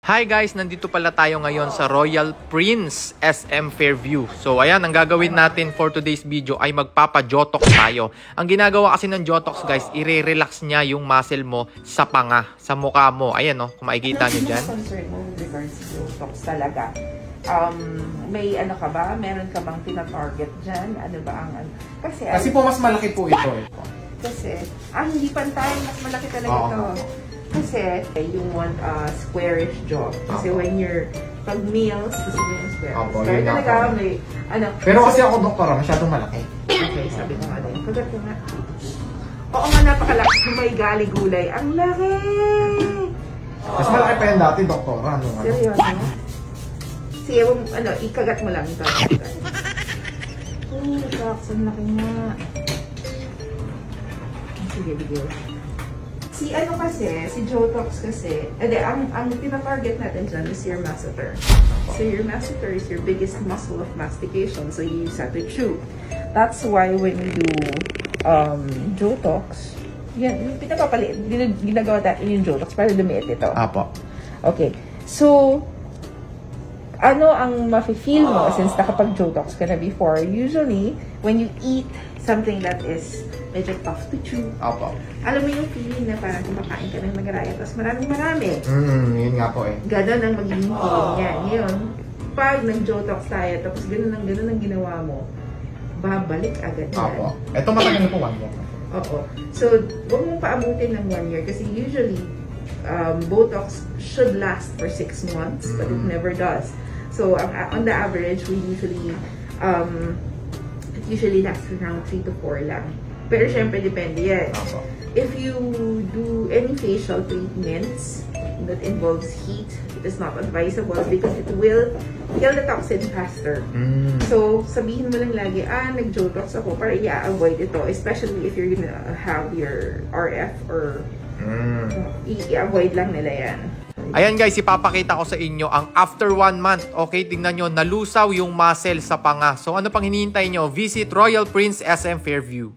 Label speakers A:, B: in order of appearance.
A: Hi guys, nandito pala tayo ngayon sa Royal Prince SM Fairview. So ayan, ang gagawin natin for today's video ay magpapa-jotox tayo. Ang ginagawa kasi ng jotox guys, i-relax niya yung muscle mo sa panga, sa mukha mo. Ayan kung makikita niyo dyan.
B: Concern mo with regards to jotox talaga? May ano ka ba? Meron ka bang tina-target dyan? Ano ba ang ano?
C: Kasi po mas malaki po ito.
B: Kasi, hindi pantay, mas malaki talaga ito. Kasi, you want a squarish jaw. Kasi when you're, pag meals, gusto mo yung square. Square talaga, may, ano.
C: Pero kasi ako, doktora, masyadong malaki.
B: Okay, sabi ko nga din. Kagat ko nga. Oo nga, napakalaki. May gali-gulay. Ang laki!
C: Mas malaki pa yan dati, doktora.
B: Seryoso? Sige, ikagat mo lang ito. Oh, shucks, ang laki nga. Sige, bigyan. Si Jotox kasi, ang tina-target natin dyan is your masseter. So your masseter is your biggest muscle of mastication, so you use that to chew. That's why when you do Jotox, yan, ginagawa natin yung Jotox para lumiit ito.
C: Apo.
B: Okay, so, ano ang mafe-feel mo since nakapag-Jotox ka na before? Usually, when you eat something that is medyo tough to chew.
C: Apo.
B: Alam mo yung feeling na parang kumakain ka ng magaraya, tapos marami.
C: Yun nga po eh.
B: Ganon ang magiging feeling niya. Ngayon, pag nag-Jotox tayo, tapos ganon ang ginawa mo, babalik agad yan.
C: Apo. Ito matagal na po 1 year.
B: Oo. So, huwag mong paabutin ng 1 year kasi usually, Botox should last for 6 months, but it never does. So, on the average, we usually lasts around 3 to 4 lang. Pero syempre, depende yan. If you do any facial treatments that involves heat, it is not advisable because it will kill the toxin faster. So, sabihin mo lang lagi, nag-Jotox ako para i-avoid ito, especially if you're gonna have your RF or i-avoid lang nila yan.
A: Ayan guys, ipapakita ko sa inyo ang after 1 month. Okay, tingnan nyo, nalusaw yung muscle sa panga. So ano pang hinihintay nyo? Visit Royal Prince SM Fairview.